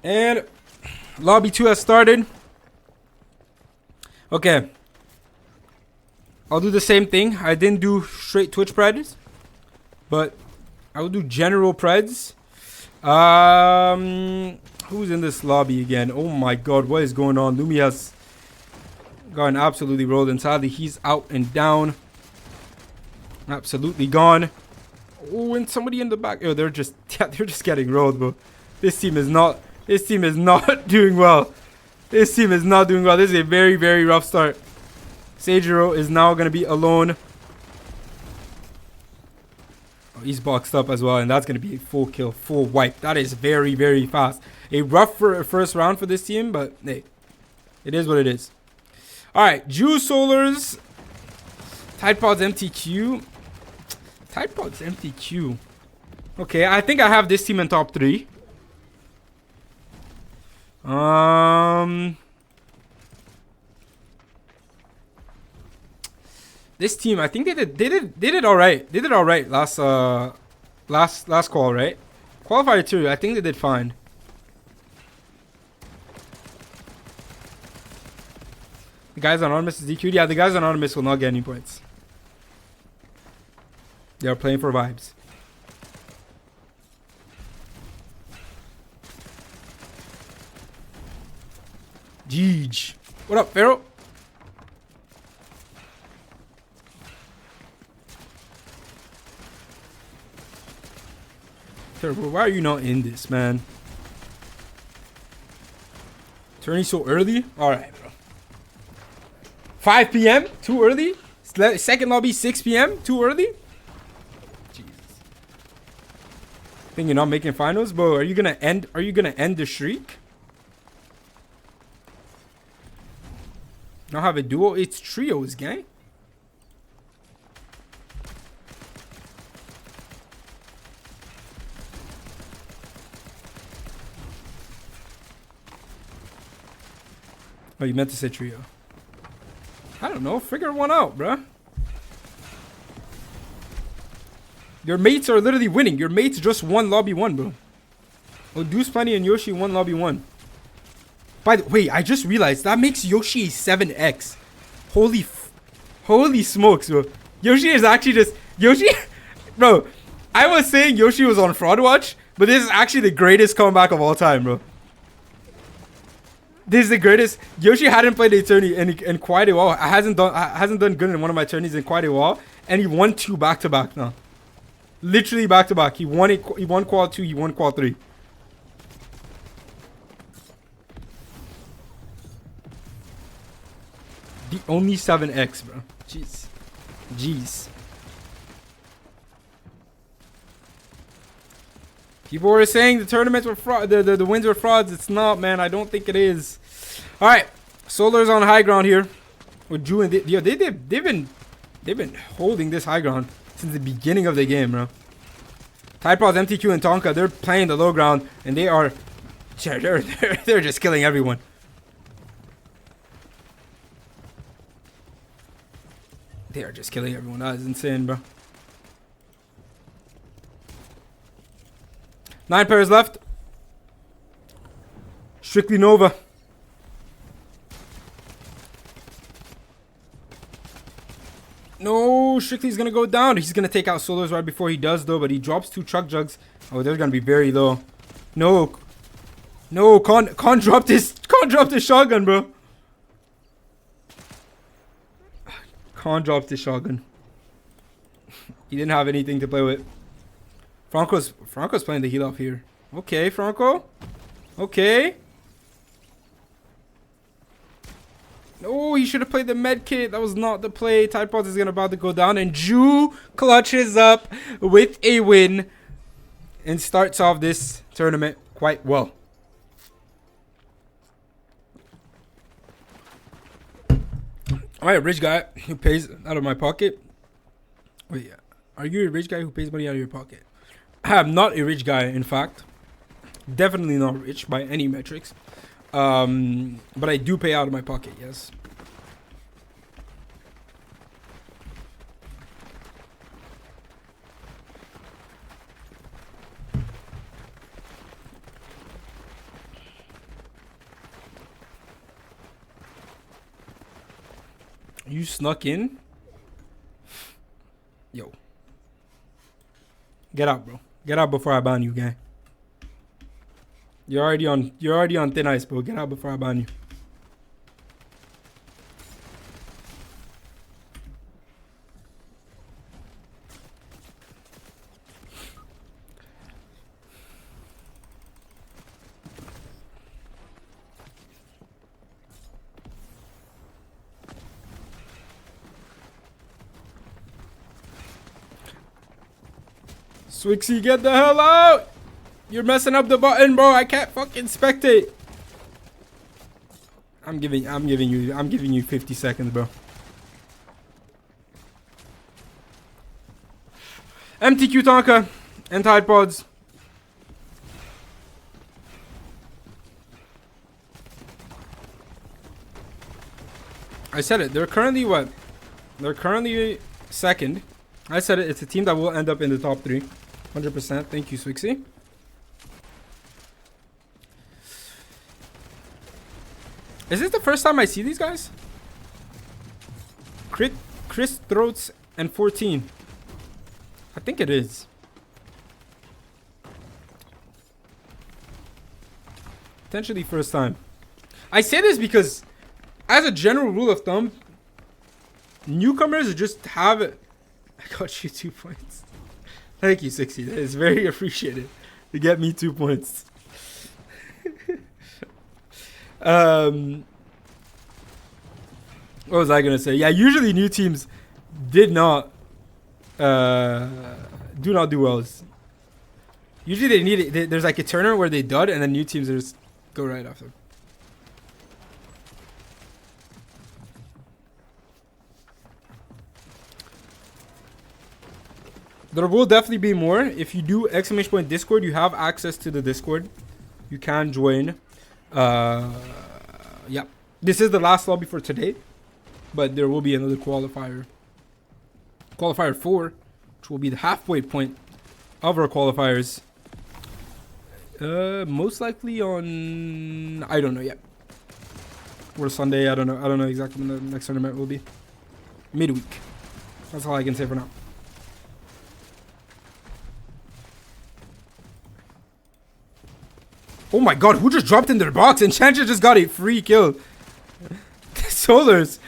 And lobby 2 has started. Okay. I'll do the same thing. I didn't do straight Twitch preds, but I will do general preds. Who's in this lobby again? Oh my god, what is going on? Lumi has gotten absolutely rolled, and sadly he's out and down. Absolutely gone. Oh, and somebody in the back. Oh, they're just getting rolled, bro. This team is not doing well. This team is not doing well. This is a very, very rough start. Seijiro is now going to be alone. Oh, he's boxed up as well, and that's going to be a full kill, full wipe. That is very, very fast. A rough first round for this team, but hey, it is what it is. All right, Juice Solars, Tide Pods MTQ. Tide Pods MTQ. Okay, I think I have this team in top 3. This team, I think they did all right. They did all right last call, right? Qualifier 2, I think they did fine. The guys anonymous is DQ'd. Yeah, the guys anonymous will not get any points. They are playing for vibes. Zigy. What up, Pharaoh? Terrible. Why are you not in this, man? Turning so early? Alright, bro. 5 p.m? Too early? Second lobby 6 p.m? Too early? Jesus. Think you're not making finals? Bro, are you gonna end the streak? Not have a duo? It's trios, gang. Oh, you meant to say trio. I don't know. Figure one out, bruh. Your mates are literally winning. Your mates just won lobby 1, bro. Oh, Deuce Plenty and Yoshi won lobby 1. By the way, I just realized that makes Yoshi a 7x. Holy smokes, bro. Yoshi is actually just... Yoshi... Bro, I was saying Yoshi was on fraud watch, but this is actually the greatest comeback of all time, bro. This is the greatest. Yoshi hadn't played a tourney in quite a while. Hasn't done good in one of my tourneys in quite a while, and he won 2 back-to-back now. Literally back-to-back. He won qual 2, he won qual 3. The only 7x, bro. Jeez. People were saying the tournaments were fraud. The wins were frauds. It's not, man. I don't think it is. All right, Solar's on high ground here with Drew, and they've been holding this high ground since the beginning of the game, bro. Tide Pods, MTQ, and Tonka, they're playing the low ground, and they're just killing everyone. They are just killing everyone. That is insane, bro. 9 pairs left. Strictly Nova. No, Strictly's gonna go down. He's gonna take out Solos right before he does, though, but he drops 2 truck jugs. Oh, they're gonna be very low. No, Con dropped his shotgun, bro. Con dropped his shotgun. He didn't have anything to play with. Franco's playing the heal off here. Okay, Franco. Okay. Oh, he should have played the med kit. That was not the play. Tide Pods is about to go down, and Ju clutches up with a win and starts off this tournament quite well. All right, rich guy who pays out of my pocket. Wait, are you a rich guy who pays money out of your pocket? I am not a rich guy, in fact. Definitely not rich by any metrics. But I do pay out of my pocket, yes. You snuck in? Yo. Get out, bro. Get out before I ban you, gang. You're already on thin ice, bro. Get out before I ban you. Swixy, get the hell out! You're messing up the button, bro. I can't fucking spectate. I'm giving you 50 seconds, bro. MTQ Tonka and Tide Pods. I said it. They're currently what? They're currently second. I said it. It's a team that will end up in the top 3. 100%. Thank you, Swixy. Is this the first time I see these guys? Chris Throats and 14. I think it is. Potentially first time. I say this because, as a general rule of thumb, newcomers just have it. I got you 2 points. Thank you, 60. That is very appreciated. To get me 2 points. What was I gonna say? Yeah, usually new teams do not do well. Usually they need it. There's like a tournament where they dud, and then new teams just go right after. There will definitely be more. If you do ! Discord, you have access to the Discord. You can join. Yeah. This is the last lobby for today. But there will be another qualifier. Qualifier 4. Which will be the halfway point of our qualifiers. Most likely on... I don't know yet. Or Sunday. I don't know. I don't know exactly when the next tournament will be. Midweek. That's all I can say for now. Oh my god, who just dropped in their box? And Chancha just got a free kill. Solars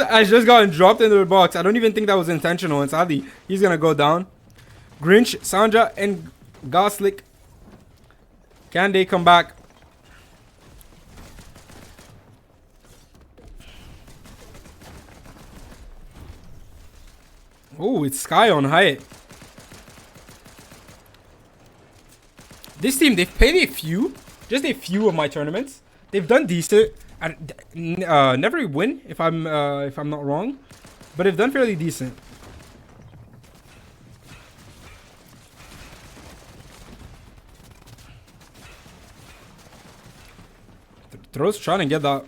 has just gotten dropped in their box. I don't even think that was intentional. And sadly, he's going to go down. Grinch, Sanja, and Goslick. Can they come back? Oh, it's Sky on height. This team, they've played just a few of my tournaments. They've done decent. Never win if I'm not wrong, but they've done fairly decent. Throws trying to get that.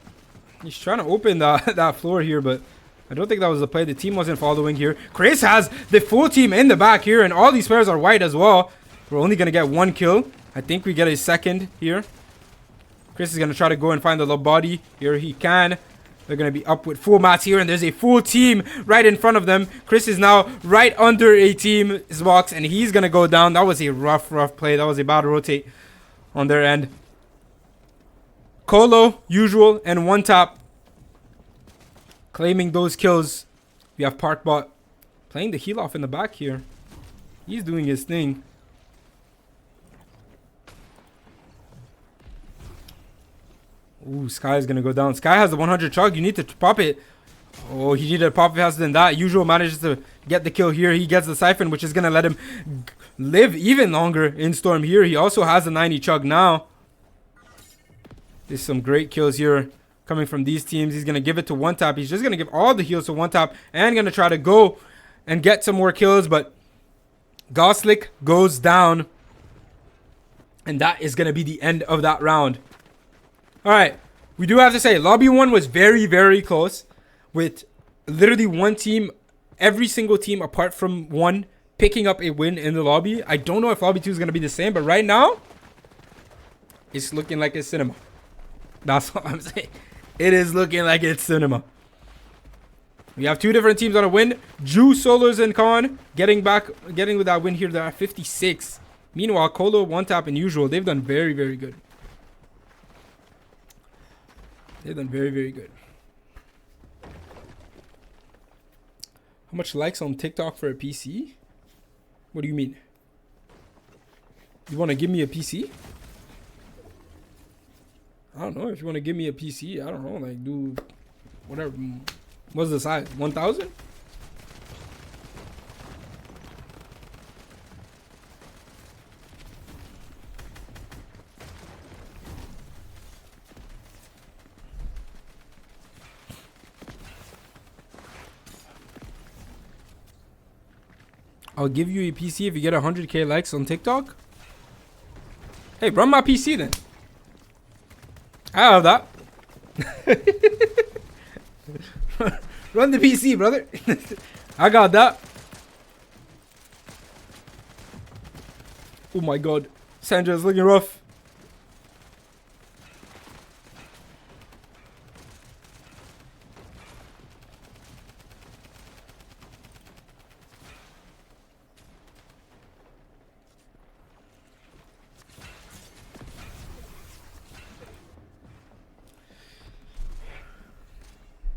He's trying to open that floor here, but I don't think that was the play. The team wasn't following here. Chris has the full team in the back here, and all these players are white as well. We're only gonna get 1 kill. I think we get a second here. Chris is going to try to go and find the low body. Here he can. They're going to be up with full mats here. And there's a full team right in front of them. Chris is now right under a team's box. And he's going to go down. That was a rough play. That was a bad rotate on their end. Colo, usual, and one tap. Claiming those kills. We have Parkbot playing the heal off in the back here. He's doing his thing. Ooh, Sky is going to go down. Sky has the 100 chug. You need to pop it. Oh, he needed to pop it faster than that. Usual manages to get the kill here. He gets the siphon, which is going to let him live even longer in Storm here. He also has the 90 chug now. There's some great kills here coming from these teams. He's going to give it to one tap. He's just going to give all the heals to one tap and going to try to go and get some more kills. But Goslick goes down. And that is going to be the end of that round. Alright, we do have to say, Lobby 1 was very, very close. With literally one team, every single team apart from one, picking up a win in the lobby. I don't know if Lobby 2 is going to be the same, but right now, it's looking like it's cinema. That's what I'm saying. It is looking like it's cinema. We have 2 different teams on a win. Ju, Solars, and Khan getting with that win here. They're at 56. Meanwhile, Colo, One Tap, and Usual, they've done very, very good. They've done very, very good. How much likes on TikTok for a PC? What do you mean? You want to give me a PC? I don't know. If you want to give me a PC, I don't know. Like, do whatever. What's the size? 1,000? I'll give you a PC if you get 100k likes on TikTok. Hey, run my PC then. I have that. Run the PC, brother. I got that. Oh my god. Sandra's looking rough.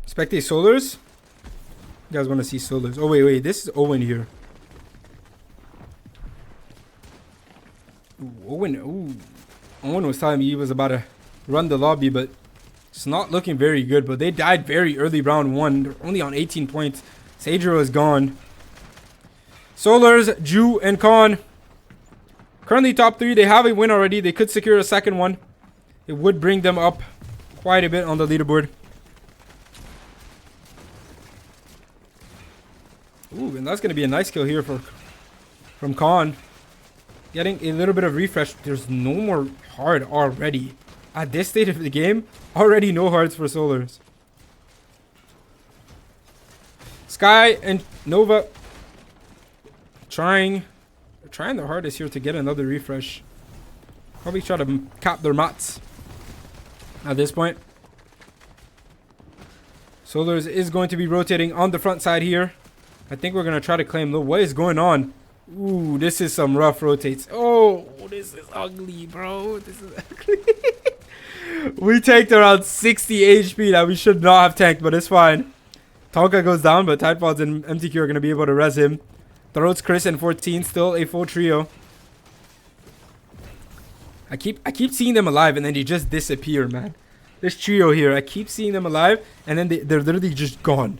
Spectate Solars. You guys want to see Solars? Oh, wait. This is Owen here. Ooh, Owen. Ooh. Owen was telling me he was about to run the lobby, but it's not looking very good. But they died very early round 1. They're only on 18 points. Sadro is gone. Solars, Ju, and Khan. Currently top 3. They have a win already. They could secure a second one. It would bring them up quite a bit on the leaderboard. Ooh, and that's going to be a nice kill here from Khan. Getting a little bit of refresh. There's no more hard already. At this stage of the game, already no hards for Solars. Sky and Nova trying their hardest here to get another refresh. Probably try to cap their mats at this point. Solars is going to be rotating on the front side here. I think we're going to try to claim low. What is going on? Ooh, this is some rough rotates. Oh, this is ugly, bro. This is ugly. We tanked around 60 HP that we should not have tanked, but it's fine. Tonka goes down, but Tidepods and MTQ are going to be able to res him. Throats, Chris, and 14. Still a full trio. I keep seeing them alive, and then they just disappear, man. This trio here, I keep seeing them alive, and then they're literally just gone.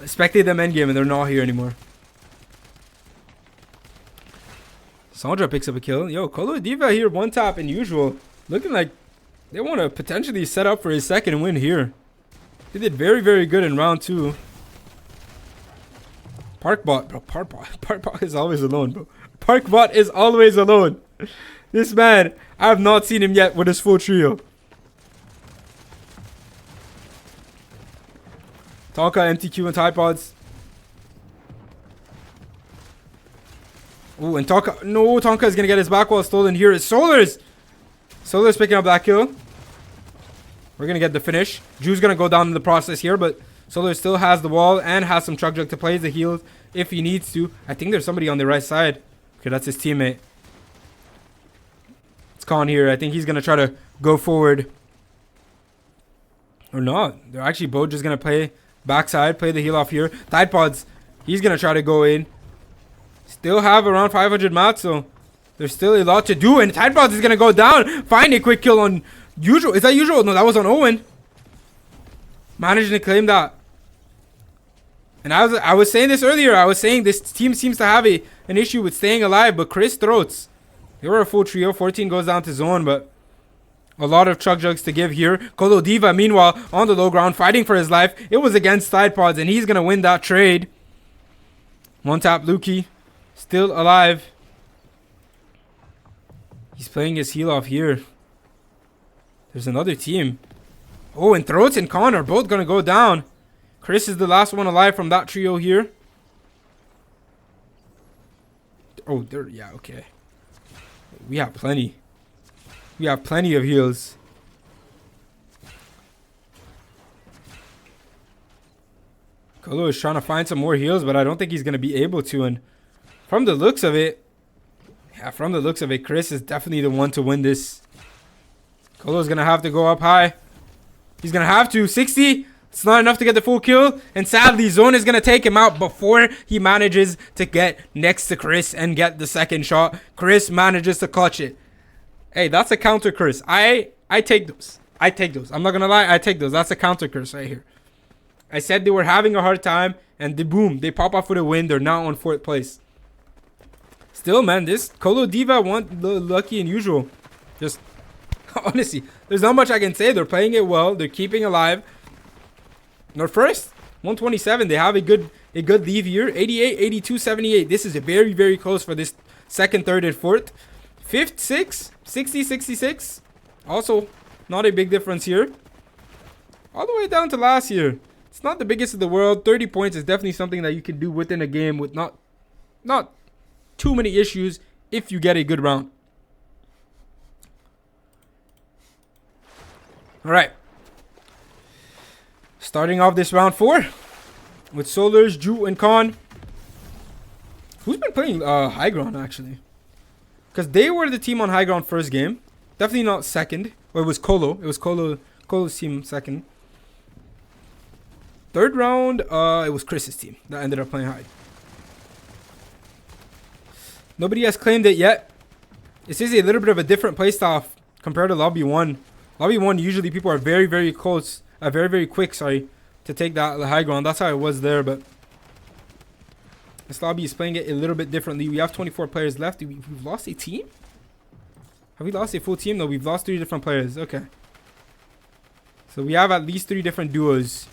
I spectate them endgame, and they're not here anymore. Sandra picks up a kill. Yo, Colo Diva here, One Tap and Usual. Looking like they want to potentially set up for a second win here. They did very, very good in round 2. Parkbot, bro. Parkbot is always alone, bro. Parkbot is always alone. This man, I have not seen him yet with his full trio. Tonka, MTQ, and Tidepods. Ooh, and Tonka. No, Tonka is going to get his back wall stolen here. It's Solars. Solars picking up that kill. We're going to get the finish. Ju's going to go down in the process here, but Solars still has the wall and has some Chug Jug to play the heals if he needs to. I think there's somebody on the right side. Okay, that's his teammate. It's Khan here. I think he's going to try to go forward. Or not. They're actually both just going to play backside, play the heal off here. Tidepods, he's going to try to go in. Still have around 500 mats, so there's still a lot to do. And Tidepods is going to go down. Find a quick kill on Usual. Is that Usual? No, that was on Owen. Managing to claim that. And I was saying this earlier. I was saying this team seems to have an issue with staying alive. But Chris Throats, they were a full trio. 14 goes down to zone, but a lot of Chug Jugs to give here. Colo Diva, meanwhile, on the low ground, fighting for his life. It was against Tidepods, and he's going to win that trade. One Tap Lukey, still alive. He's playing his heal off here. There's another team. Oh, and Throats and Khan are both going to go down. Chris is the last one alive from that trio here. Oh, there. Yeah, okay. We have plenty. We have plenty of heals. Colo is trying to find some more heals, but I don't think he's going to be able to. And from the looks of it, Chris is definitely the one to win this. Colo's going to have to go up high. He's going to have to. 60. It's not enough to get the full kill. And sadly, Zone is going to take him out before he manages to get next to Chris and get the second shot. Chris manages to clutch it. Hey, that's a counter curse. I take those. I take those. I'm not going to lie. I take those. That's a counter curse right here. I said they were having a hard time. And boom, they pop off with a win. They're now on 4th place. Still, man, this Colo Diva won lucky and usual. Just, honestly, there's not much I can say. They're playing it well. They're keeping alive. They're first. 127. They have a good lead here. 88, 82, 78. This is a very, very close for this 2nd, 3rd, and 4th. 5th, 6th, 60, 66. Also, not a big difference here. All the way down to last year. It's not the biggest of the world. 30 points is definitely something that you can do within a game with not too many issues if you get a good round. All right. Starting off this round 4 with Solars, Ju, and Khan. Who's been playing high ground actually? Because they were the team on high ground first game. Definitely not second. Well, it was Colo. It was Colo's team second. 3rd round, it was Chris's team that ended up playing high. Nobody has claimed it yet. This is a little bit of a different playstyle compared to Lobby 1. Lobby 1, usually people are very, very close. Very, very quick, sorry, to take the high ground. That's how it was there, but this lobby is playing it a little bit differently. We have 24 players left. We've lost a team? Have we lost a full team? No, we've lost 3 different players. Okay. So we have at least 3 different duos.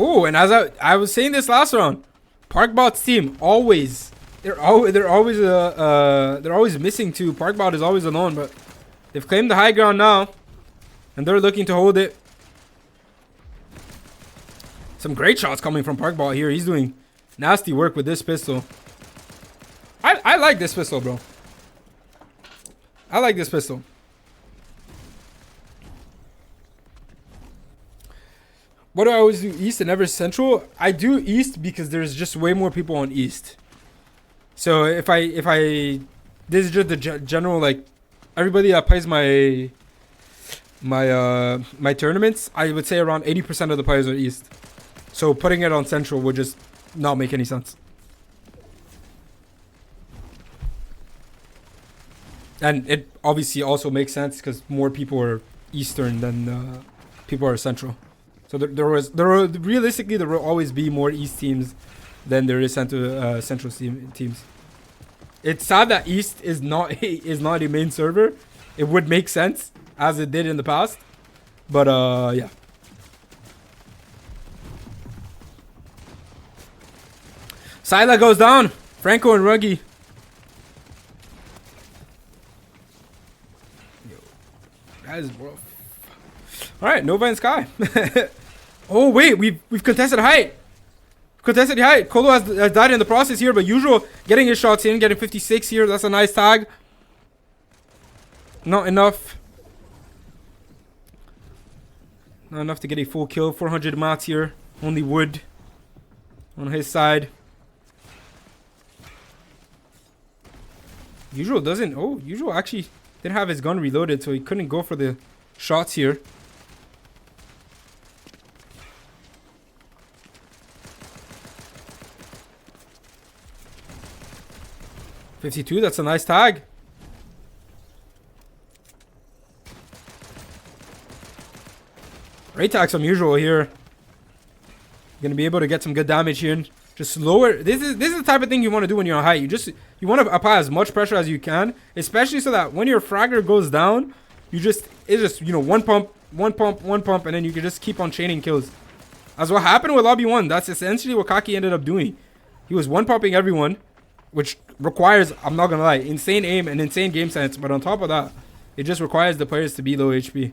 Oh, and as I was saying this last round, Parkbot's team they're always missing too. Parkbot is always alone, but they've claimed the high ground now, and they're looking to hold it. Some great shots coming from Parkbot here. He's doing nasty work with this pistol. I like this pistol, bro. I like this pistol. What do I always do? East and never Central? I do East because there's just way more people on East. So if I this is just the general, like, everybody that plays my tournaments, I would say around 80% of the players are East. So putting it on Central would just not make any sense. And it obviously also makes sense because more people are Eastern than people are Central. So realistically there will always be more East teams than there is Central teams. It's sad that East is not a main server. It would make sense as it did in the past, but yeah. Sila goes down. Franco and Ruggy. That is rough. All right, Nova and Sky. Oh wait, we've contested height. Contested height. Colo has died in the process here, but usual getting his shots in, getting 56 here. That's a nice tag. Not enough. Not enough to get a full kill. 400 mats here. Only wood on his side. Usual doesn't. Oh, Usual actually didn't have his gun reloaded, so he couldn't go for the shots here. $52, that's a nice tag. Great tags from Usual here. Gonna be able to get some good damage here. Just lower. This is the type of thing you want to do when you're on height. You want to apply as much pressure as you can, especially so that when your fragger goes down, it's just one pump, and then you can just keep on chaining kills. That's what happened with Lobby 1. That's essentially what Kaki ended up doing. He was one pumping everyone, which requires, I'm not gonna lie, insane aim and insane game sense. But on top of that, it just requires the players to be low HP.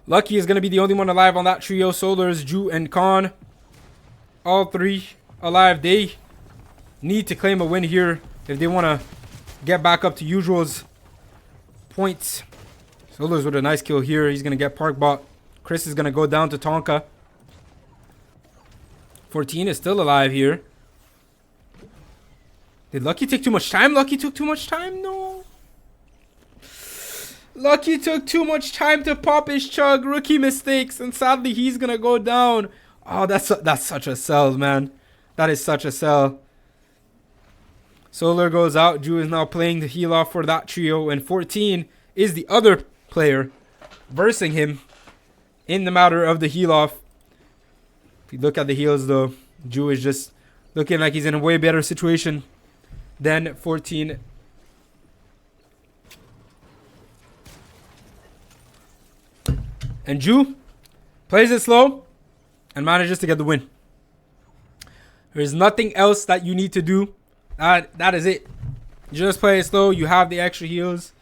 Lucky is going to be the only one alive on that trio. Solars, Ju, and Khan. All three alive. They need to claim a win here if they want to get back up to usual's points. Solars with a nice kill here. He's going to get park bot. Chris is going to go down to Tonka. 14 is still alive here. Did Lucky take too much time? Lucky took too much time? No. Lucky took too much time to pop his chug. Rookie mistakes. And sadly, he's going to go down. Oh, that's such a sell, man. That is such a sell. Solar goes out. Ju is now playing the heal off for that trio. And 14 is the other player versing him in the matter of the heal off. If you look at the heals, though, Ju is just looking like he's in a way better situation than 14. And Ju plays it slow and manages to get the win. There is nothing else that you need to do. That is it. You just play it slow. You have the extra heals.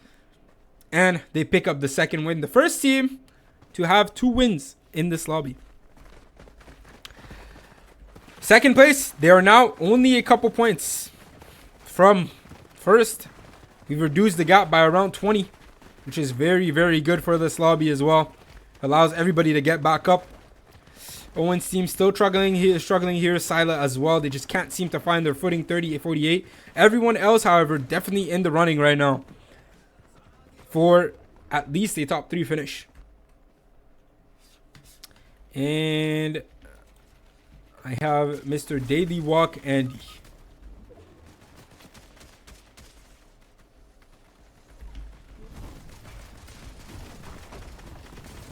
And they pick up the second win. The first team to have 2 wins in this lobby. Second place, they are now only a couple points from first. We've reduced the gap by around 20, which is very, very good for this lobby as well. Allows everybody to get back up. Owen's team still struggling here. Sila as well. They just can't seem to find their footing. 38-48. Everyone else, however, definitely in the running right now for at least a top 3 finish. And I have Mr. Daily Walk Andy.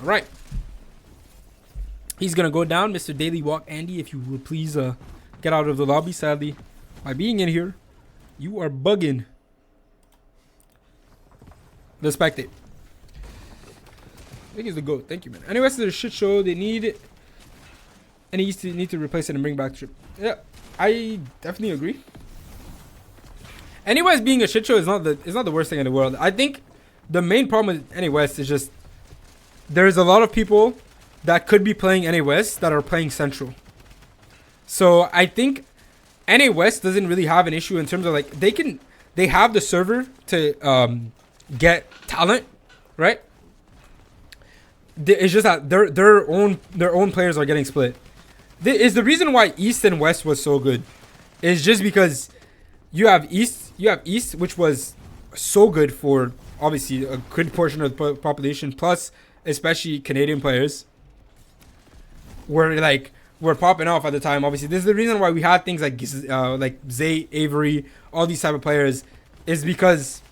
All right. He's going to go down, Mr. Daily Walk Andy. If you would please get out of the lobby. Sadly, by being in here, you are bugging the spectate. I think he's the GOAT. Thank you, man. Anyways, it's a shit show. They need... And he need to replace it and bring back the trip. Yeah, I definitely agree. Anyways, being a shit show is not the worst thing in the world. I think the main problem with NA West is just there's a lot of people that could be playing NA West that are playing Central. So I think NA West doesn't really have an issue in terms of like they have the server to get talent, right? It's just that their own players are getting split. Is the reason why East and West was so good is just because you have East, which was so good for obviously a good portion of the population, plus especially Canadian players were popping off at the time. Obviously, this is the reason why we had things like Zay, Avery, all these type of players, is because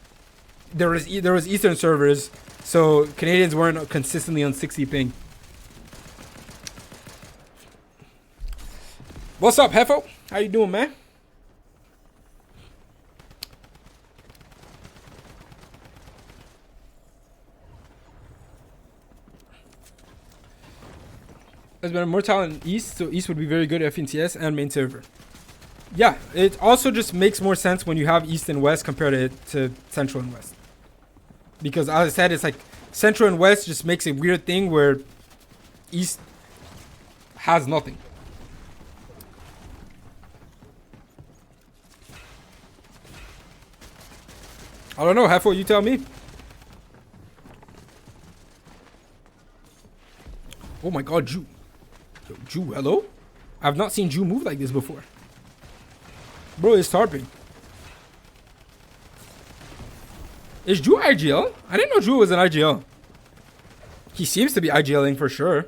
there was Eastern servers, so Canadians weren't consistently on 60 ping. What's up, Hefo? How you doing, man? There's been more talent in East, so East would be very good at FNCS and main server. Yeah, it also just makes more sense when you have East and West compared to Central and West. Because as I said, it's like Central and West just makes a weird thing where East has nothing. I don't know, Hefo, you tell me. Oh my god, Ju. Yo, Ju, hello? I've not seen Ju move like this before. Bro, it's tarping. Is Ju IGL? I didn't know Ju was an IGL. He seems to be IGLing for sure.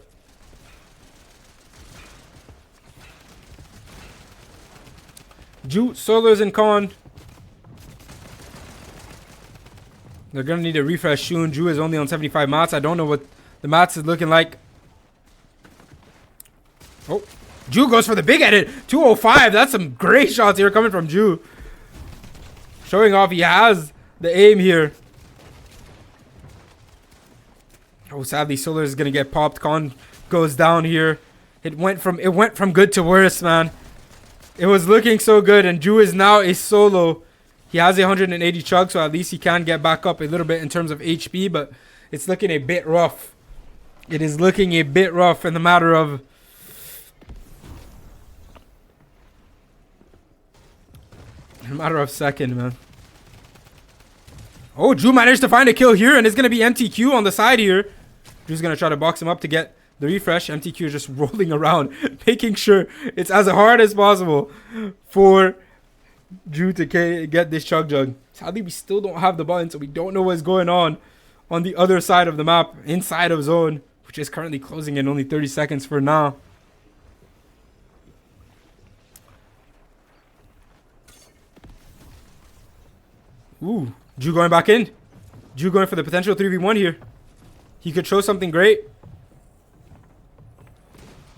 Ju, Solars, and Khan. They're going to need a refresh soon. Ju is only on 75 mats. I don't know what the mats is looking like. Oh, Ju goes for the big edit. 205. That's some great shots here coming from Ju. Showing off he has the aim here. Oh, sadly, Solar is going to get popped. Khan goes down here. It went from good to worse, man. It was looking so good, and Ju is now a solo. He has 180 chug, so at least he can get back up a little bit in terms of HP, but it's looking a bit rough It is looking a bit rough in the matter of second, man. Oh, Drew managed to find a kill here, and it's gonna be MTQ on the side here. Drew's gonna try to box him up to get the refresh. MTQ is just rolling around, making sure it's as hard as possible for Drew to get this chug jug. Sadly, we still don't have the button, so we don't know what's going on the other side of the map, inside of zone, which is currently closing in only 30 seconds for now. Ooh, Drew going back in. Drew going for the potential 3v1 here. He could show something great.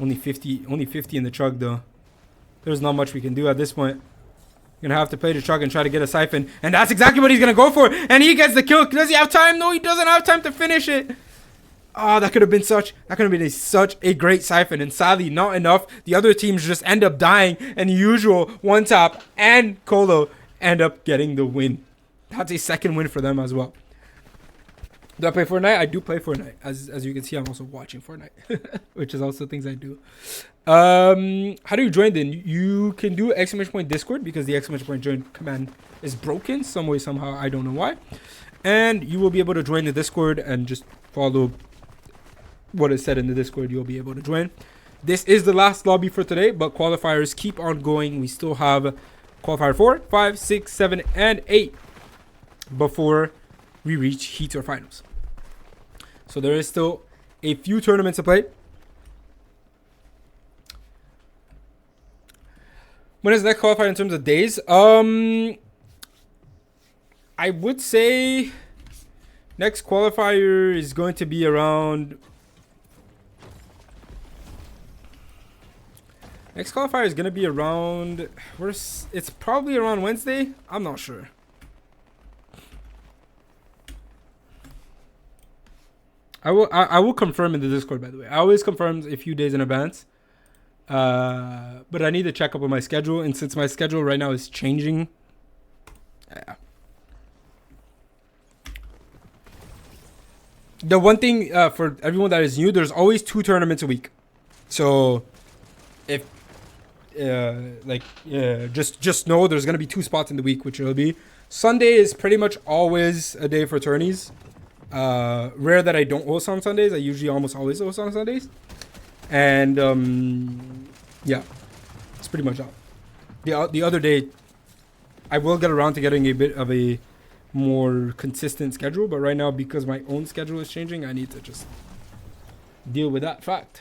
Only 50 in the chug though. There's not much we can do at this point. Gonna have to play the chug and try to get a siphon. And that's exactly what he's gonna go for. And he gets the kill. Does he have time? No, he doesn't have time to finish it. Oh, that could have been such a great siphon. And sadly, not enough. The other teams just end up dying. And usual one tap and Colo end up getting the win. That's a second win for them as well. Do I play Fortnite? I do play Fortnite. As you can see, I'm also watching Fortnite, which is also things I do. How do you join then? You can do ! Discord because the ! join command is broken some way, somehow. I don't know why. And you will be able to join the Discord and just follow what is said in the Discord. You'll be able to join. This is the last lobby for today, but qualifiers keep on going. We still have qualifier 4, 5, 6, 7, and 8 before we reach heats or finals. So there is still a few tournaments to play. When is the next qualifier in terms of days? I would say next qualifier is going to be around... Next qualifier is going to be around... It's probably around Wednesday. I'm not sure. I will confirm in the Discord, by the way. I always confirm a few days in advance. But I need to check up on my schedule. And since my schedule right now is changing. Yeah. The one thing for everyone that is new, there's always 2 tournaments a week. So if just know there's going to be 2 spots in the week, which it'll be. Sunday is pretty much always a day for tourneys. Rare that I don't host on Sundays. I usually almost always host on Sundays. And yeah, it's pretty much out. The other day, I will get around to getting a bit of a more consistent schedule, but right now, because my own schedule is changing, I need to just deal with that fact.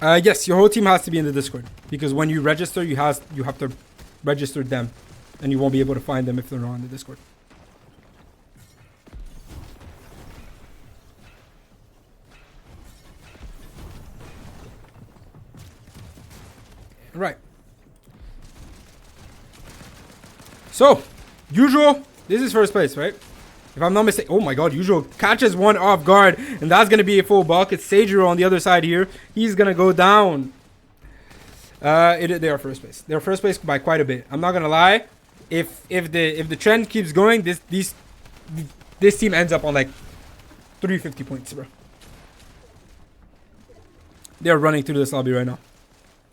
Yes, your whole team has to be in the Discord, because when you register, you have to register them, and you won't be able to find them if they're not in the Discord. Right. So, usual, this is first place, right? If I'm not mistaken. Oh my god, usual catches one off guard. And that's going to be a full bulk. It's Sajiro on the other side here. He's going to go down. They are first place. They're first place by quite a bit. I'm not going to lie. If the trend keeps going, this team ends up on like 350 points, bro. They're running through this lobby right now.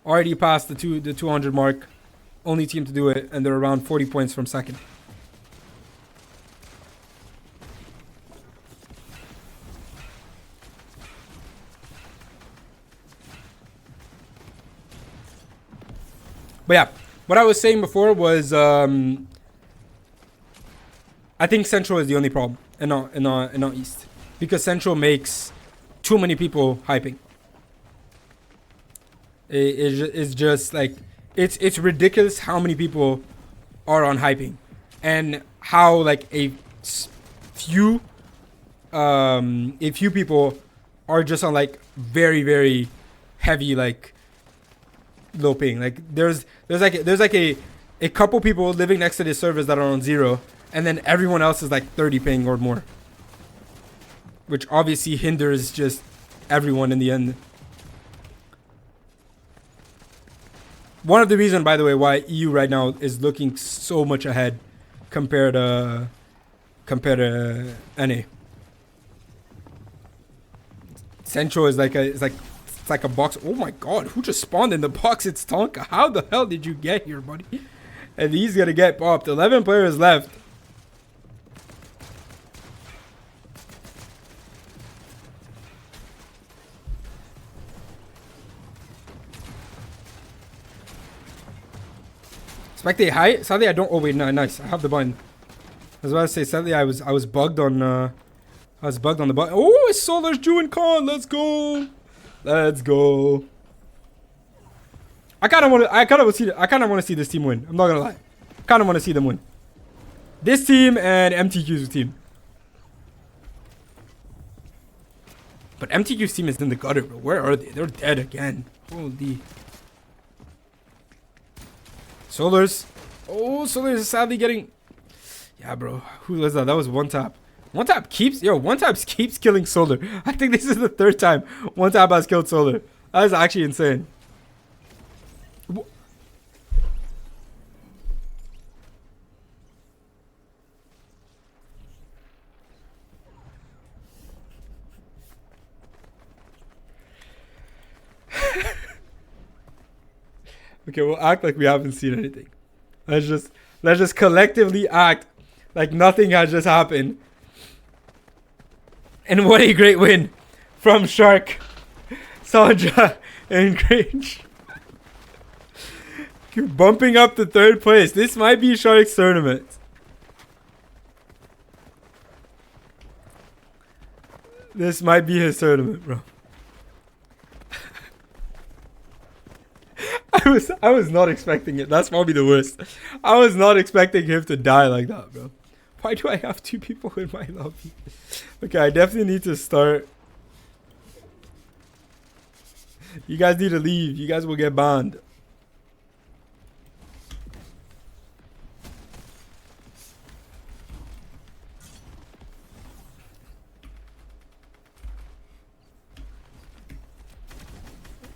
Already past the 200 mark. Only team to do it. And they're around 40 points from second. But yeah, what I was saying before was I think Central is the only problem and not East, because Central makes too many people hyping. It's just like it's ridiculous how many people are on hyping, and how like a few people are just on like very, very heavy like low ping. Like there's like a couple people living next to the servers that are on 0, and then everyone else is like 30 ping or more, which obviously hinders just everyone in the end. One of the reasons, by the way, why EU right now is looking so much ahead compared to NA. Central is like it's like a box. Oh my god, who just spawned in the box? It's Tonka. How the hell did you get here, buddy? And he's gonna get popped. 11 players left. Spectate high. Sadly, I don't. Oh wait, no, nice. I have the button. I was about to say. Sadly, I was bugged on. I was bugged on the button. Oh, it's Solar's Jew and Con. Let's go. Let's go. I kind of want to see this team win. I'm not gonna lie. I kind of want to see them win. This team and MTQ's team. But MTQ's team is in the gutter, bro. Where are they? They're dead again. Holy. Solars. Oh, Solars is sadly getting. Yeah, bro. Who was that? That was one tap. One tap keeps. Yo, one tap keeps killing Solar. I think this is the third time one tap has killed Solar. That is actually insane. Okay, we'll act like we haven't seen anything. Let's just collectively act like nothing has just happened. And what a great win from Shark, Sandra, and Grange. You're bumping up to third place. This might be Shark's tournament. This might be his tournament, bro. I was not expecting it. That's probably the worst. I was not expecting him to die like that, bro. Why do I have two people in my lobby? Okay, I definitely need to start. You guys need to leave. You guys will get banned.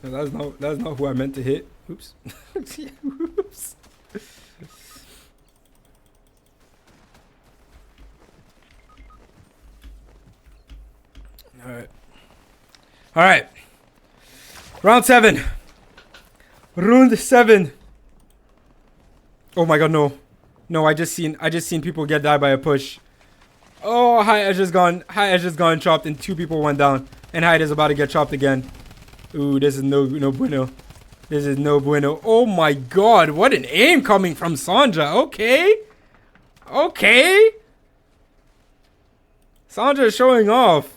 No, that's not who I meant to hit. Oops. Oops. All right. Round 7. Round 7. Oh my god, no. No, I just seen people get died by a push. Oh, High Edge has gone chopped and 2 people went down. And High Edge is about to get chopped again. Ooh, this is no bueno. This is no bueno. Oh my god, what an aim coming from Sandra. Okay. Okay. Sandra is showing off.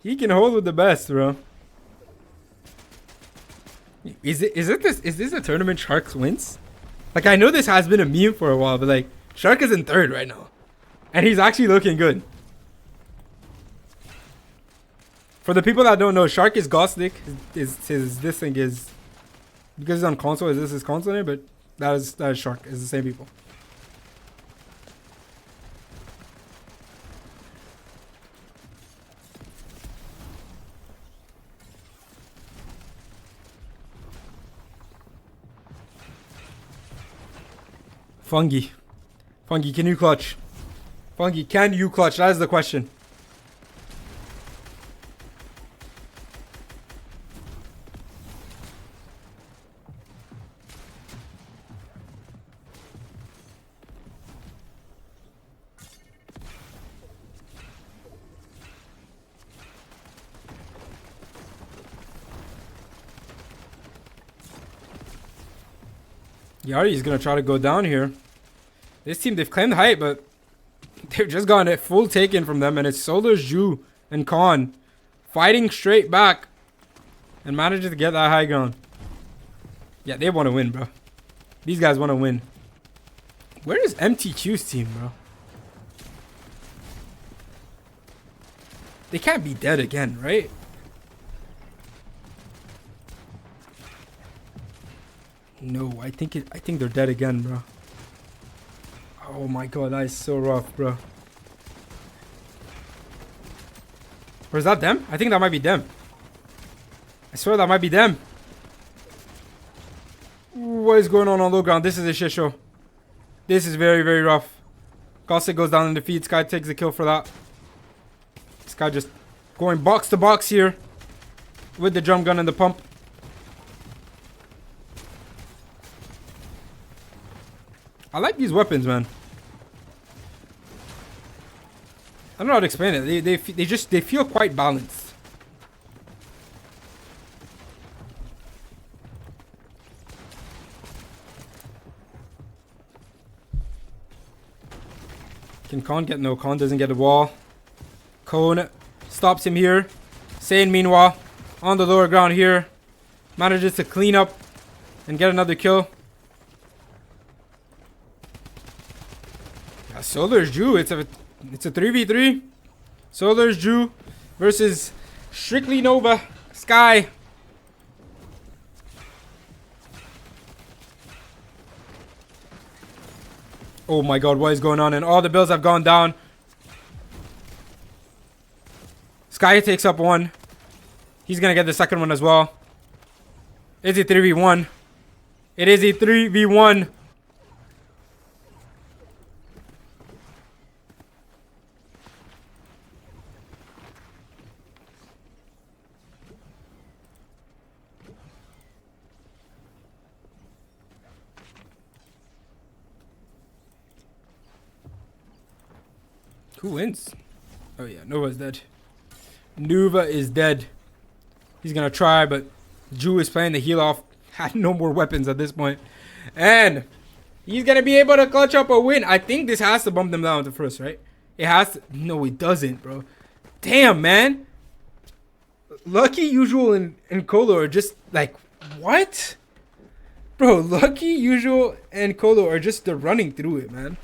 He can hold with the best, bro. Is this a tournament Sharks wins? Like, I know this has been a meme for a while, but like, Shark is in 3rd right now. And he's actually looking good. For the people that don't know, Shark is Gosnick. This thing is, because he's on console, is this his console name? But that is Shark. It's the same people. Fungi, can you clutch? Fungi, can you clutch? That is the question. Yari's gonna try to go down here. This team, they've claimed height, but they've just gotten it full taken from them. And it's Solar, Ju, and Khan fighting straight back and manages to get that high ground. Yeah, they want to win, bro. These guys want to win. Where is MTQ's team, bro? They can't be dead again, right? No, I think they're dead again, bro. Oh my god, that is so rough, bro. Or is that them? I think that might be them. I swear that might be them. What is going on low ground? This is a shit show. This is very, very rough. Caustic goes down in defeat. Sky takes the kill for that. Sky just going box to box here with the drum gun and the pump. I like these weapons, man. I don't know how to explain it. They feel quite balanced. Can Khan get? No, Khan doesn't get the wall. Cone stops him here. Sane, meanwhile, on the lower ground here, manages to clean up and get another kill. Yeah, Solar's Jew. It's a 3v3. Solar's Jew versus Strictly Nova Sky. Oh my god, what is going on? And all the bills have gone down. Sky takes up one. He's gonna get the second one as well. It's a 3v1. It is a 3v1. Who wins? Oh yeah, Nova's dead. Nova is dead. He's gonna try, but Jew is playing the heal off. Had no more weapons at this point. And he's gonna be able to clutch up a win. I think this has to bump them down to first, right? It has to. No, it doesn't, bro. Damn, man. Lucky, Usual, and Colo are just like, what? Bro, Lucky, Usual, and Colo are just running through it, man.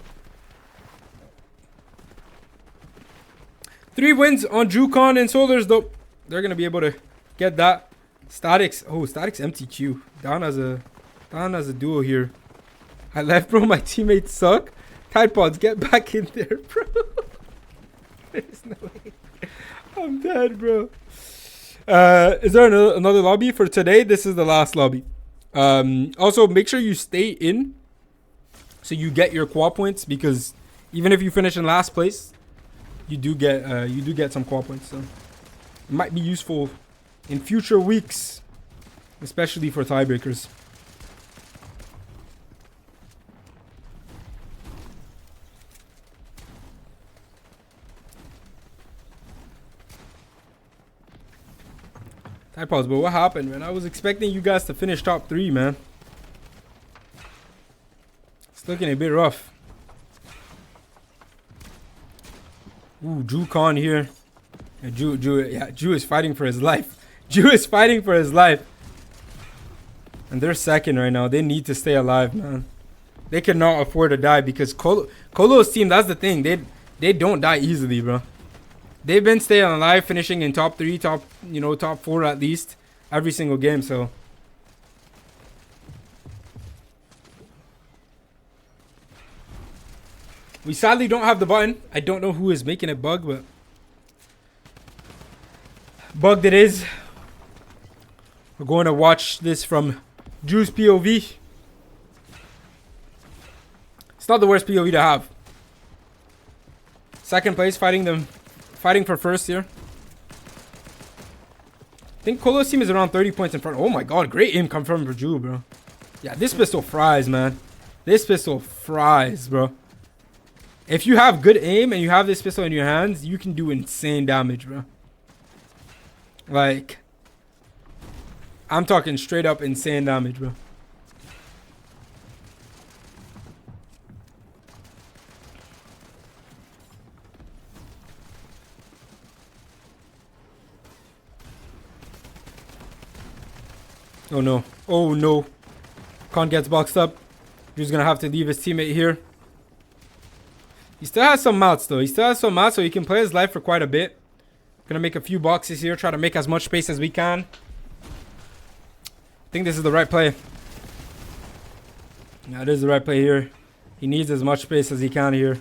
3 wins on Jukon and Solars, though. They're going to be able to get that. Statics. Oh, Statics MTQ. Down as a duo here. I left, bro. My teammates suck. Tide Pods, get back in there, bro. There's no way. I'm dead, bro. Is there another lobby for today? This is the last lobby. Also, make sure you stay in so you get your qual points, because even if you finish in last place, you do get some qual points. So it might be useful in future weeks, especially for tiebreakers. Pause, but what happened, man? I was expecting you guys to finish top 3, man. It's looking a bit rough. Ooh, Drew Khan here. Yeah, Drew is fighting for his life. Drew is fighting for his life. And they're second right now. They need to stay alive, man. They cannot afford to die, because Colo's team, that's the thing. They don't die easily, bro. They've been staying alive, finishing in top 3, top 4 at least every single game. So we sadly don't have the button. I don't know who is making it bug, but bugged it is. We're going to watch this from Drew's POV. It's not the worst POV to have. Second place, fighting for first here. I think Colo's team is around 30 points in front. Oh my god, great aim confirmed for Drew, bro. Yeah, this pistol fries, man. This pistol fries, bro. If you have good aim and you have this pistol in your hands, you can do insane damage, bro. Like, I'm talking straight up insane damage, bro. Oh no. Oh no. Khan gets boxed up. Drew's gonna have to leave his teammate here. He still has some mats though. He still has some mats, so he can play his life for quite a bit. Gonna make a few boxes here. Try to make as much space as we can. I think this is the right play. Yeah, it is the right play here. He needs as much space as he can here.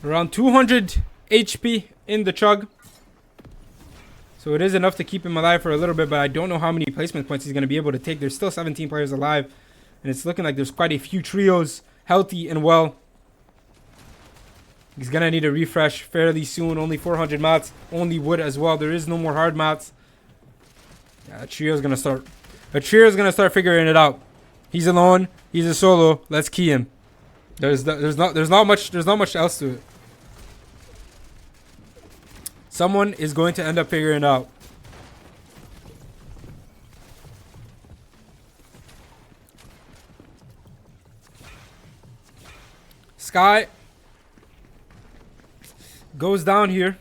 Around 200 HP in the chug. So it is enough to keep him alive for a little bit, but I don't know how many placement points he's going to be able to take. There's still 17 players alive, and it's looking like there's quite a few trios healthy and well. He's gonna need a refresh fairly soon. Only 400 mats. Only wood as well. There is no more hard mats. Yeah, Trio's gonna start. Trio's gonna start figuring it out. He's alone. He's a solo. Let's key him. There's not much else to it. Someone is going to end up figuring it out. Sky goes down here.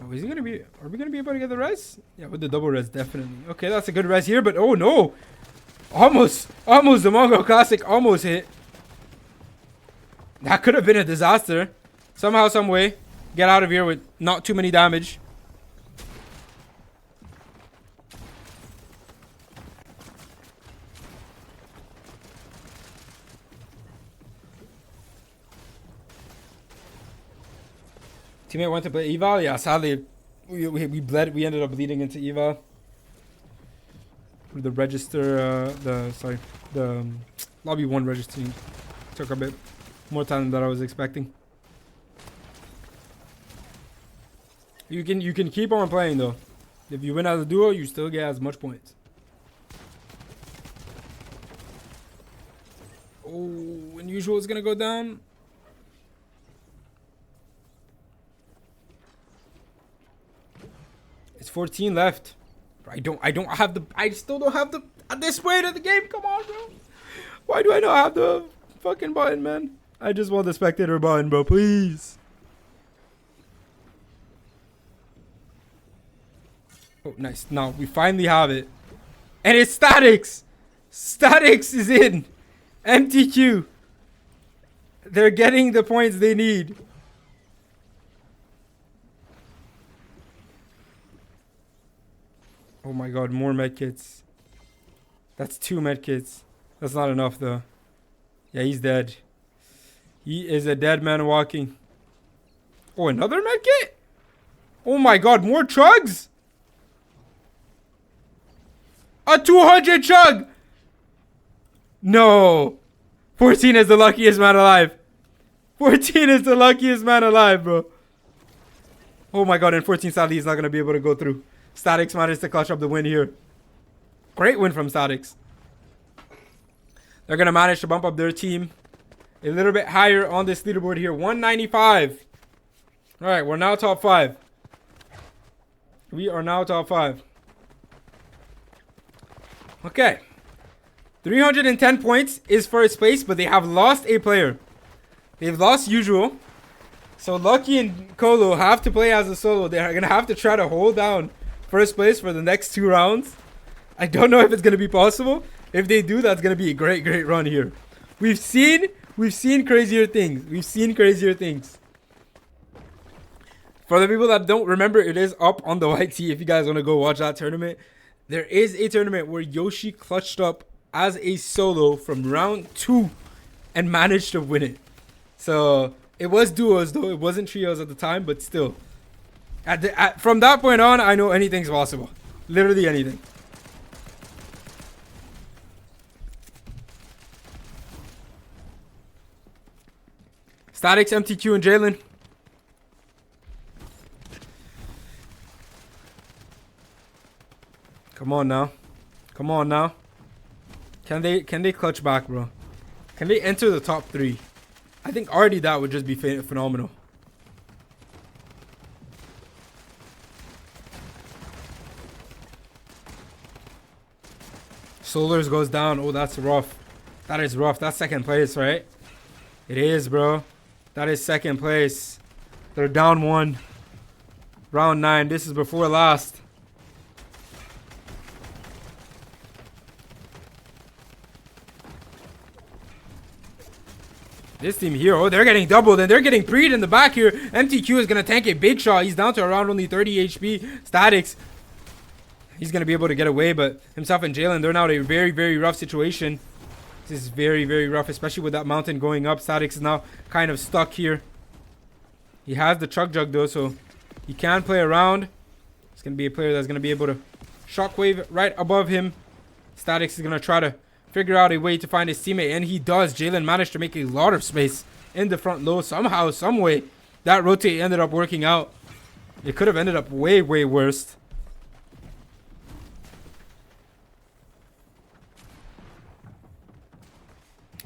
Oh, is he gonna be? Are we gonna be able to get the res? Yeah, with the double res, definitely. Okay, that's a good res here, but oh no! Almost the Mongol Classic almost hit. That could have been a disaster. Somehow, some way, get out of here with not too many damage. Teammate went to play eval. Yeah, sadly, we bled. We ended up bleeding into eval. The register, the lobby 1 registering took a bit more time than I was expecting. You can keep on playing though. If you win as a duo, you still get as much points. Oh, unusual is gonna go down. It's 14 left. I still don't have the at this point of the game. Come on, bro. Why do I not have the fucking button, man? I just want the spectator button, bro. Please. Oh, nice. Now we finally have it. And it's Statics. Statics is in. MTQ. They're getting the points they need. Oh my god, more medkits. That's 2 medkits. That's not enough though. Yeah, he's dead. He is a dead man walking. Oh, another medkit? Oh my god, more chugs? A 200 chug! No. 14 is the luckiest man alive. 14 is the luckiest man alive, bro. Oh my god, and 14 sadly he's not going to be able to go through. Statics managed to clutch up the win here. Great win from Statics. They're going to manage to bump up their team a little bit higher on this leaderboard here. 195. All right, we're now top 5. We are now top 5. Okay. 310 points is first place, but they have lost a player. They've lost Usual. So Lucky and Colo have to play as a solo. They're going to have to try to hold down first place for the next 2 rounds. I don't know if it's going to be possible. If they do, that's going to be a great run here. We've seen crazier things. We've seen crazier things. For the people that don't remember, it is up on the YT if you guys want to go watch that tournament. There is a tournament where Yoshi clutched up as a solo from round 2 and managed to win it. So it was duos though. It wasn't trios at the time, but still. From that point on, I know anything's possible. Literally anything. Statics, MTQ, and Jalen. Come on now. Come on now. Can they clutch back, bro? Can they enter the top 3? I think already that would just be phenomenal. Solars goes down. Oh, that's rough. That is rough. That's second place, right? It is, bro. That is second place. They're down 1. Round 9. This is before last. This team here, oh, they're getting doubled and they're getting preed in the back here. MTQ is going to tank a big shot. He's down to around only 30 HP. Statics, he's going to be able to get away, but himself and Jalen, they're now in a very rough situation. This is very rough, especially with that mountain going up. Statics is now kind of stuck here. He has the Chug Jug though, so he can play around. It's going to be a player that's going to be able to shockwave right above him. Statics is going to try to figure out a way to find his teammate, and he does. Jalen managed to make a lot of space in the front low somehow, some way. That rotate ended up working out. It could have ended up way, way worse.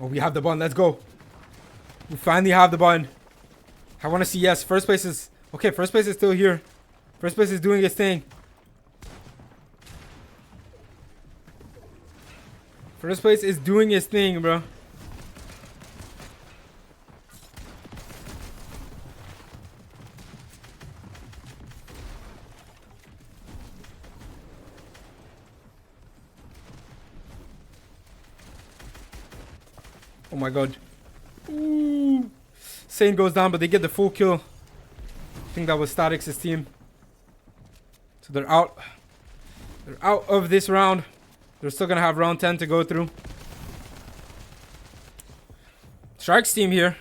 Oh, we have the button. Let's go. We finally have the button. I want to see, yes, first place is... Okay, first place is still here. First place is doing its thing. First place is doing its thing, bro. Oh my god. Ooh. Sane goes down, but they get the full kill. I think that was Static's team. So they're out. They're out of this round. They're still gonna have round 10 to go through. Shark's team here.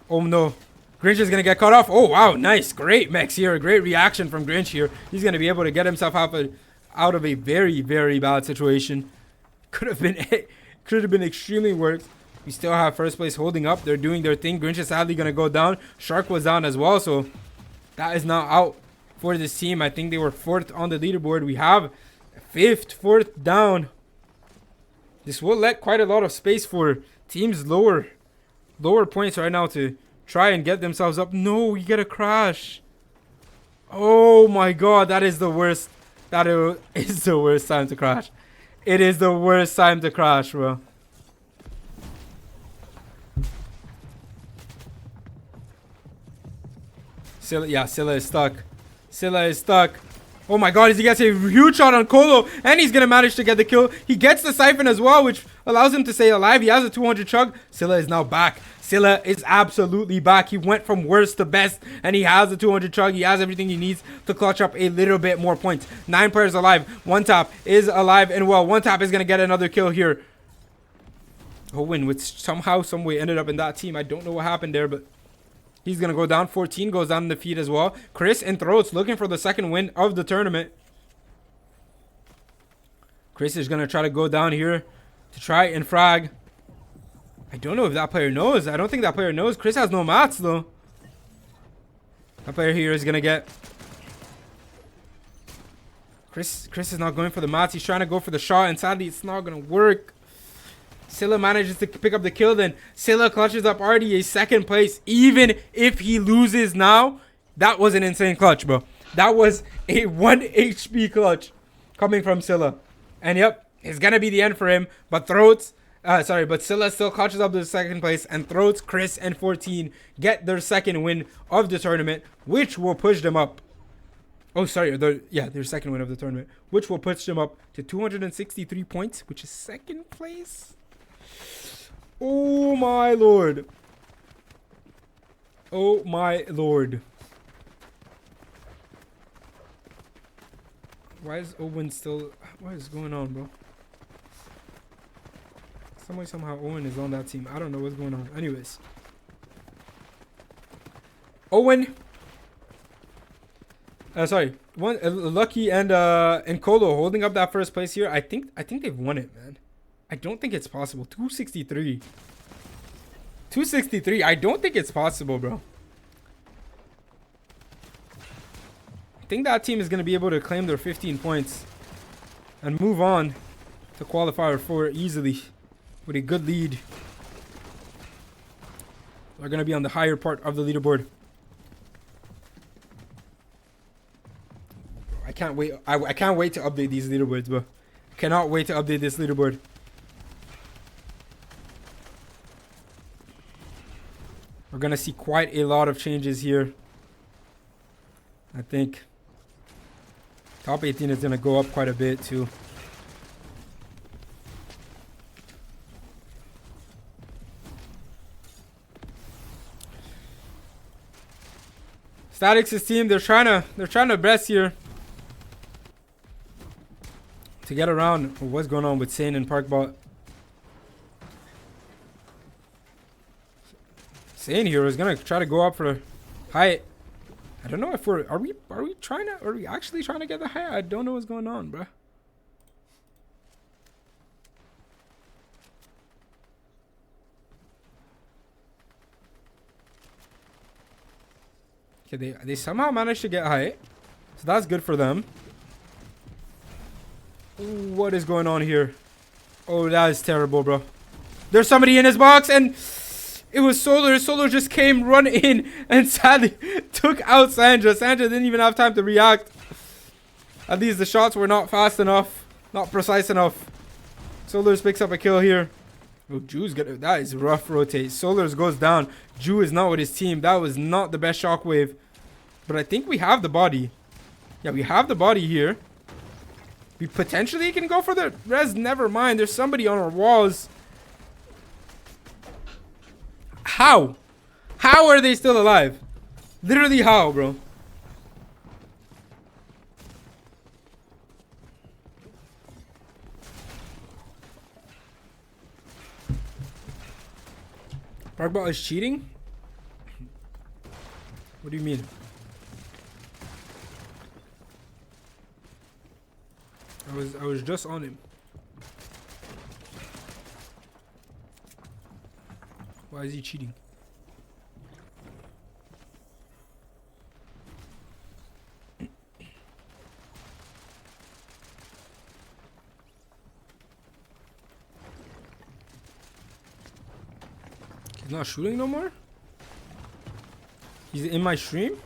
Oh no. Grinch is gonna get cut off. Oh wow, nice. Great mechs here. Great reaction from Grinch here. He's gonna be able to get himself out of a very, very bad situation. Could have been extremely worse. We still have first place holding up. They're doing their thing. Grinch is sadly gonna go down. Shark was down as well, so that is now out for this team. I think they were 4th on the leaderboard. We have 5th, 4th down. This will let quite a lot of space for teams lower points right now to try and get themselves up. No, we get a crash. Oh my god, that is the worst. That is the worst time to crash. It is the worst time to crash, bro. Scylla is stuck. Scylla is stuck. Oh my god, he gets a huge shot on Colo, and he's gonna manage to get the kill. He gets the siphon as well, which allows him to stay alive. He has a 200 chug. Scylla is now back. Scylla is absolutely back. He went from worst to best, and he has a 200 chug. He has everything he needs to clutch up a little bit more points. 9 players alive. One Tap is alive, and well, One Tap is gonna get another kill here. Owen, which somehow, some way ended up in that team. I don't know what happened there, but he's going to go down. 14 goes down in the feed as well. Chris and Throats looking for the second win of the tournament. Chris is going to try to go down here to try and frag. I don't know if that player knows. I don't think that player knows. Chris has no mats, though. That player here is going to get... Chris is not going for the mats. He's trying to go for the shot, and sadly, it's not going to work. Scylla manages to pick up the kill, then Scylla clutches up already a second place. Even if he loses now, that was an insane clutch, bro. That was a 1 HP clutch coming from Scylla. And yep, it's gonna be the end for him. But Scylla still clutches up the second place, and Throats, Chris, and 14 get their second win of the tournament, which will push them up. Oh, sorry, their second win of the tournament, which will push them up to 263 points, which is second place. Oh my lord. Oh my lord. Why is Owen still... What is going on, bro? Somehow Owen is on that team. I don't know what's going on. Anyways. Owen. Lucky and Colo holding up that first place here. I think they've won it, man. I don't think it's possible. 263. 263. I don't think it's possible, bro. I think that team is going to be able to claim their 15 points and move on to qualifier 4 easily with a good lead. They're going to be on the higher part of the leaderboard. I can't wait. I can't wait to update these leaderboards, bro. I cannot wait to update this leaderboard. We're going to see quite a lot of changes here. I think top 18 is going to go up quite a bit too. Statics' team, they're trying to best here to get around what's going on with Sane and Parkbot. Sane here is gonna try to go up for height. I don't know if are we actually trying to get the height? I don't know what's going on, bro. Okay, they somehow managed to get high. So that's good for them. What is going on here? Oh, that is terrible, bro. There's somebody in his box, and it was Solar. Solar just came, run in, and sadly took out Sandra. Sandra didn't even have time to react. At least the shots were not fast enough, not precise enough. Solars picks up a kill here. Oh, Jew's got that is rough rotate. Solars goes down. Jew is not with his team. That was not the best shockwave. But I think we have the body. Yeah, we have the body here. We potentially can go for the res. Never mind. There's somebody on our walls. How? How are they still alive? Literally how, bro? Parkball is cheating? What do you mean? I was just on him. Why is he cheating? He's not shooting no more? He's in my stream?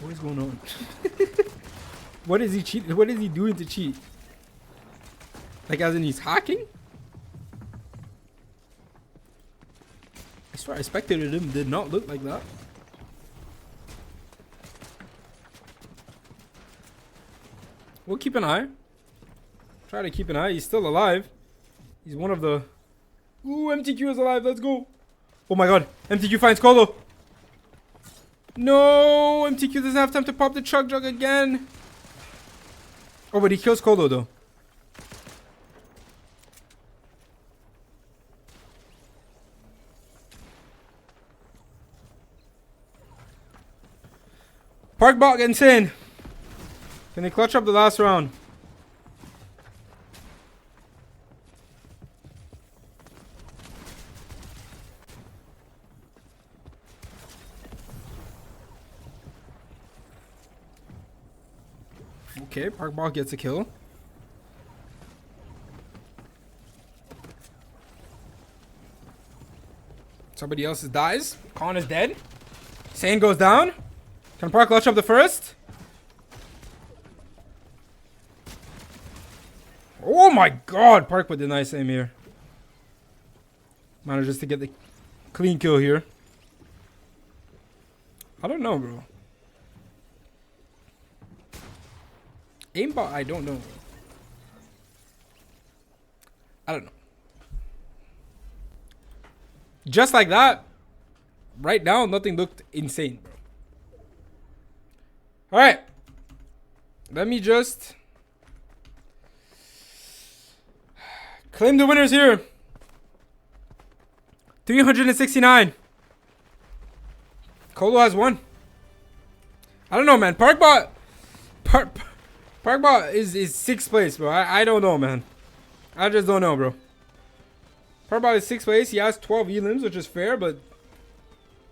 What is going on? What is he cheating? What is he doing to cheat? Like as in he's hacking? I swear I spectated him, did not look like that. We'll keep an eye. Try to keep an eye. He's still alive. He's one of the... Ooh, MTQ is alive. Let's go. Oh my god. MTQ finds Colo. No, MTQ doesn't have time to pop the chug jug again. Oh, but he kills Colo though. Parkbot gets in. Can they clutch up the last round? Okay, Parkball gets a kill. Somebody else dies. Khan is dead. Sane goes down. Can Park clutch up the first? Oh my god! Park with the nice aim here. Manages to get the clean kill here. I don't know, bro. Aimbot, I don't know. I don't know. Just like that, right now, nothing looked insane, bro. Alright. Let me just claim the winners here. 369. Colo has won. I don't know, man. Parkbot is 6th place, bro. I don't know, man. I just don't know, bro. Parkbot is 6th place. He has 12 elims, which is fair, but